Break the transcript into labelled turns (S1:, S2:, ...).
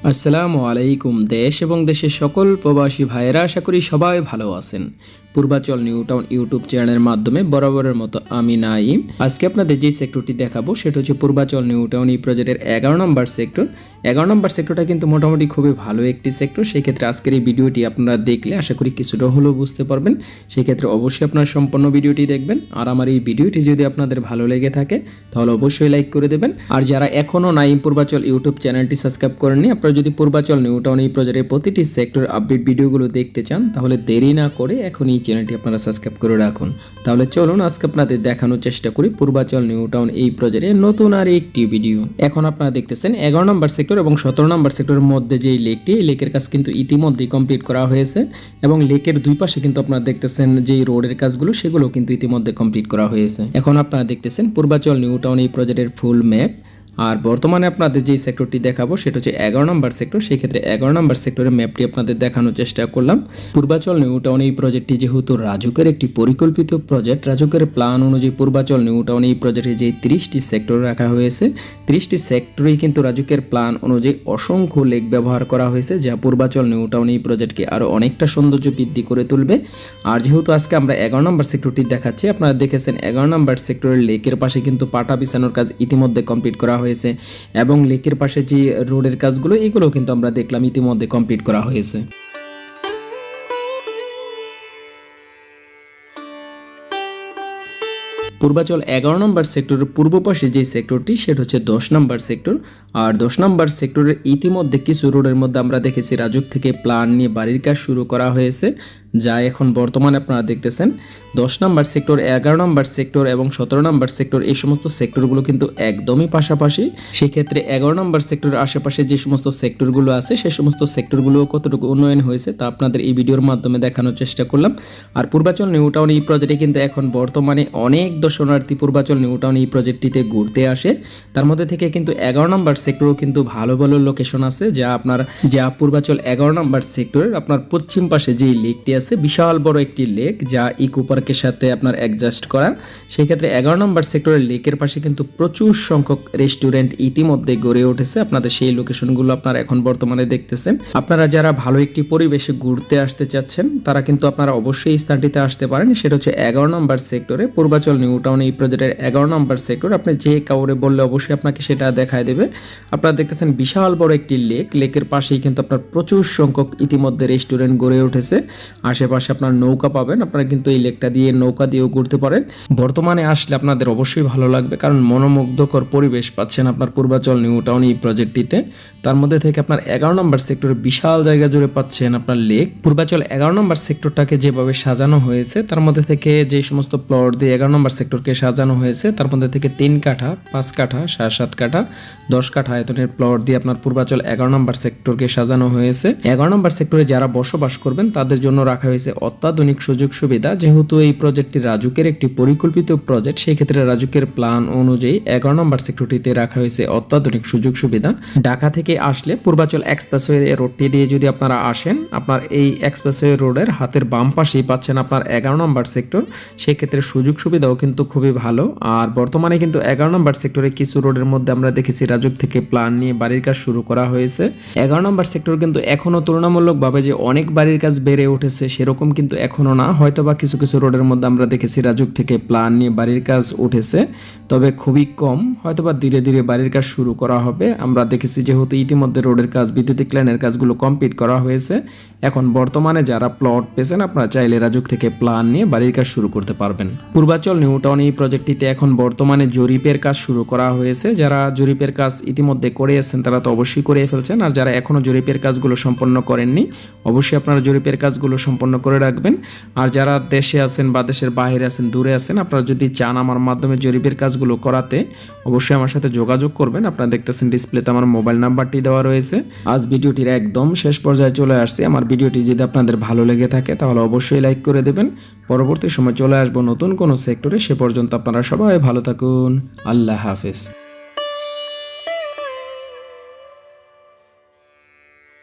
S1: আসসালামু আলাইকুম। দেশ এবং দেশের সকল প্রবাসী ভাইয়েরা আশা করি সবাই ভালো আছেন। পূর্বাচল নিউ টাউন ইউটিউব চ্যানেলের মাধ্যমে বরাবরের মতো আমি নাইম আজকে আপনাদের যে সেক্টরটি দেখাবো সেটা হচ্ছে পূর্বাচল নিউ টাউন এই প্রজেক্টের 11 নম্বর সেক্টর। 11 নম্বর সেক্টরটা কিন্তু মোটামুটি খুবই ভালো একটি সেক্টর। সেই ক্ষেত্রে আজকের এই ভিডিওটি আপনারা দেখলে আশা করি কিছুটা হলেও বুঝতে পারবেন। সেই ক্ষেত্রে অবশ্যই আপনারা সম্পূর্ণ ভিডিওটি দেখবেন। আর আমার এই ভিডিওটি যদি আপনাদের ভালো লেগে থাকে তাহলে অবশ্যই লাইক করে দেবেন। আর যারা এখনও নাইম পূর্বাচল ইউটিউব চ্যানেলটি সাবস্ক্রাইব করেননি, আপনারা যদি পূর্বাচল নিউ টাউন এই প্রজেক্টের প্রতিটি সেক্টর আপডেট ভিডিওগুলো দেখতে চান তাহলে দেরি না করে এখন এই চ্যানেলটি আপনারা সাবস্ক্রাইব করে রাখুন। তাহলে চলুন আজকে আপনাদের দেখানোর চেষ্টা করি পূর্বাচল নিউ টাউন এই প্রজেক্টের নতুন আর একটি ভিডিও। এখন আপনারা দেখতেছেন 11 নম্বর সেক্টর এবং 17 নম্বর সেক্টরের মধ্যে যে লেকটি, এই লেকের কাজ কিন্তু ইতিমধ্যেই কমপ্লিট করা হয়েছে এবং লেকের দুই পাশে কিন্তু আপনারা দেখতেছেন যে রোডের কাজগুলো সেগুলো কিন্তু ইতিমধ্যে কমপ্লিট করা হয়েছে। এখন আপনারা দেখতেছেন পূর্বাচল নিউ টাউন এই প্রজেক্টের ফুল ম্যাপ। আর বর্তমানে আপনাদের যে সেক্টরটি দেখাবো সেটা হচ্ছে 11 নম্বর সেক্টর। সেই ক্ষেত্রে 11 নম্বর সেক্টরের ম্যাপটি আপনাদের দেখানোর চেষ্টা করলাম। পূর্বাচল নিউ টাউন এই প্রজেক্টটি যেহেতু রাজুকের একটি পরিকল্পিত প্রজেক্ট, রাজুকের প্ল্যান অনুযায়ী পূর্বাচল নিউ টাউন এই প্রজেক্টে যে 30টি সেক্টর রাখা হয়েছে, 30টি সেক্টরেই কিন্তু রাজুকের প্ল্যান অনুযায়ী অসংখ্য লেক ব্যবহার করা হয়েছে, যা পূর্বাচল নিউ টাউন এই প্রজেক্টকে আরও অনেকটা সৌন্দর্য বৃদ্ধি করে তুলবে। আর যেহেতু আজকে আমরা 11 নম্বর সেক্টরটি দেখাচ্ছি, আপনারা দেখেছেন 11 নম্বর সেক্টরের লেকের পাশে কিন্তু পাটা বিছানোর কাজ ইতিমধ্যে কমপ্লিট করা হয়েছে এবং লেকের পাশে যে রোডের কাজগুলো এগুলো কিন্তু আমরা দেখলাম ইতিমধ্যে কমপ্লিট করা হয়েছে। পূর্বাচল 11 নম্বর সেক্টরের পূর্ব পাশে যে সেক্টরটি সেটা হচ্ছে 10 নম্বর সেক্টর। আর 10 নম্বর সেক্টরের ইতিমধ্যে কিছু রোডের মধ্যে আমরা দেখেছি রাজুক থেকে প্ল্যান নিয়ে বাড়ির কাজ শুরু করা হয়েছে, যা এখন বর্তমানে আপনারা দেখতেছেন। 10 নম্বর সেক্টর, 11 নম্বর সেক্টর এবং 17 নম্বর সেক্টর এই সমস্ত সেক্টরগুলো কিন্তু একদমই পাশাপাশি। সেক্ষেত্রে 11 নম্বর সেক্টরের আশেপাশে যে সমস্ত সেক্টরগুলো আছে সেই সমস্ত সেক্টরগুলো কতটুকু উন্নয়ন হয়েছে তা আপনাদের এই ভিডিওর মাধ্যমে দেখানোর চেষ্টা করলাম। আর পূর্বাচল নিউ টাউন এই প্রজেক্টে কিন্তু এখন বর্তমানে অনেক দর্শনার্থী পূর্বাচল নিউ টাউন এই প্রজেক্টটিতে ঘুরতে আসে। তার মধ্যে থেকে কিন্তু 11 নম্বর সেক্টরও কিন্তু ভালো ভালো লোকেশন আছে, যা পূর্বাচল 11 নম্বর সেক্টরের আপনার পশ্চিম পাশে যে লেকটি আছে, বিশাল বড় একটি লেক যা ইকো পার্কের সাথে আপনার অ্যাডজাস্ট করা। সেই ক্ষেত্রে 11 নম্বর সেক্টরের লেকের পাশে কিন্তু প্রচুর সংখ্যক রেস্টুরেন্ট ইতিমধ্যে গড়ে উঠেছে। আপনাদের সেই লোকেশনগুলো আপনারা এখন বর্তমানে দেখতেছেন। আপনারা যারা ভালো একটি পরিবেশে ঘুরতে আসতে চাচ্ছেন তারা কিন্তু আপনারা অবশ্যই এই স্থানটিতে আসতে পারেন। সেটা হচ্ছে 11 নম্বর সেক্টরে পূর্বাচল নিউ টাউন এই প্রজেক্টের 11 নম্বর সেক্টর। আপনি যে কাউরে বললে অবশ্যই আপনাকে সেটা দেখায় দেবে। আপনারা দেখতেছেন বিশাল বড় একটি লেক, লেকের পাশেই কিন্তু আপনার প্রচুর সংখ্যক ইতিমধ্যে রেস্টুরেন্ট গড়ে উঠেছে। আশেপাশে আপনার নৌকা পাবেন, আপনারা কিন্তু এই লেকটা দিয়ে নৌকা দিয়েও ঘুরতে পারেন। বর্তমানে আসলে আপনাদের অবশ্যই ভালো লাগবে, কারণ মনোমুগ্ধকর পরিবেশ পাচ্ছেন আপনার পূর্বাচল নিউ টাউন এই প্রজেক্টটিতে। তার মধ্যে থেকে আপনার 11 নম্বর সেক্টরে বিশাল জায়গা জুড়ে পাচ্ছেন আপনার লেক। পূর্বাচল 11 নম্বর সেক্টরটাকে যেভাবে সাজানো হয়েছে তার মধ্যে থেকে যে সমস্ত প্লট দিয়ে 11 নম্বর সেক্টরকে সাজানো হয়েছে তার মধ্যে থেকে 3 কাঠা, 5 কাঠা, 7.5 কাঠা, 10 কাঠা আয়তনের প্লট দিয়ে আপনার পূর্বাচল 11 নম্বর সেক্টরকে সাজানো হয়েছে। 11 নম্বর সেক্টরে যারা বসবাস করবেন তাদের জন্য রাখা হয়েছে অত্যাধুনিক সুযোগ সুবিধা। যেহেতু এই প্রজেক্টটি রাজুকের একটি পরিকল্পিত প্রজেক্ট, সেই ক্ষেত্রে রাজুকের প্ল্যান অনুযায়ী 11 নম্বর সেক্টরটিতে রাখা হয়েছে অত্যাধুনিক সুযোগ সুবিধা। ঢাকা থেকে আসলে পূর্বাচল এক্সপ্রেসওয়ে রোডটি দিয়ে যদি আপনারা আসেন, আপনার এই এক্সপ্রেসওয়ে রোডের হাতের বাম পাশেই পাচ্ছেন আপনার 11 নম্বর সেক্টর। সেক্ষেত্রে সুযোগ সুবিধাও কিন্তু খুবই ভালো। আর বর্তমানে কিন্তু 11 নম্বর সেক্টরে কিছু রোডের মধ্যে আমরা দেখেছি রাজুক থেকে প্ল্যান নিয়ে বাড়ির কাজ শুরু করা হয়েছে। 11 নম্বর সেক্টর কিন্তু এখনো তুলনামূলকভাবে যে অনেক বাড়ির কাজ বেড়ে উঠেছে সেরকম কিন্তু এখনো না। হয়তোবা কিছু কিছু রোডের মধ্যে আমরা দেখেছি রাজুক থেকে প্ল্যান নিয়ে বাড়ির কাজ উঠেছে, তবে খুবই কম। হয়তোবা ধীরে ধীরে বাড়ির কাজ শুরু করা হবে। আমরা দেখেছি যেহেতু ইতিমধ্যে রোডের কাজ, বৈদ্যুতিক লাইনের কাজগুলো কমপ্লিট করা হয়েছে। এখন বর্তমানে যারা প্লট পেয়েছেন আপনারা চাইলে রাজুক থেকে প্ল্যান নিয়ে বাড়ির কাজ শুরু করতে পারবেন। পূর্বাচল নিউ টাউন এই প্রজেক্টটিতে এখন বর্তমানে জরিপের কাজ শুরু করা হয়েছে। যারা জরিপের কাজ ইতিমধ্যে করে এসেছেন তারা তো অবশ্যই করে ফেলছেন, আর যারা এখনো জরিপের কাজগুলো সম্পন্ন করেননি অবশ্যই আপনারা জরিপের কাজগুলো সম্পন্ন করে রাখবেন। আর যারা দেশে আছেন বা দেশের বাইরে আছেন, দূরে আছেন, আপনারা যদি চান আমার মাধ্যমে জরিপের কাজগুলো করাতে অবশ্যই আমার সাথে যোগাযোগ করবেন। আপনারা দেখতেছেন ডিসপ্লেতে আমার মোবাইল নাম্বারটি দেওয়া রয়েছে। আজ ভিডিওটির একদম শেষ পর্যায়ে চলে আসছে। আমার ভিডিওটি যদি আপনাদের ভালো লেগে থাকে তাহলে অবশ্যই লাইক করে দেবেন। পরবর্তী সময় চলে আসবো নতুন কোনো সেক্টরে। সে পর্যন্ত আপনারা সবাই ভালো থাকুন। আল্লাহ হাফেজ।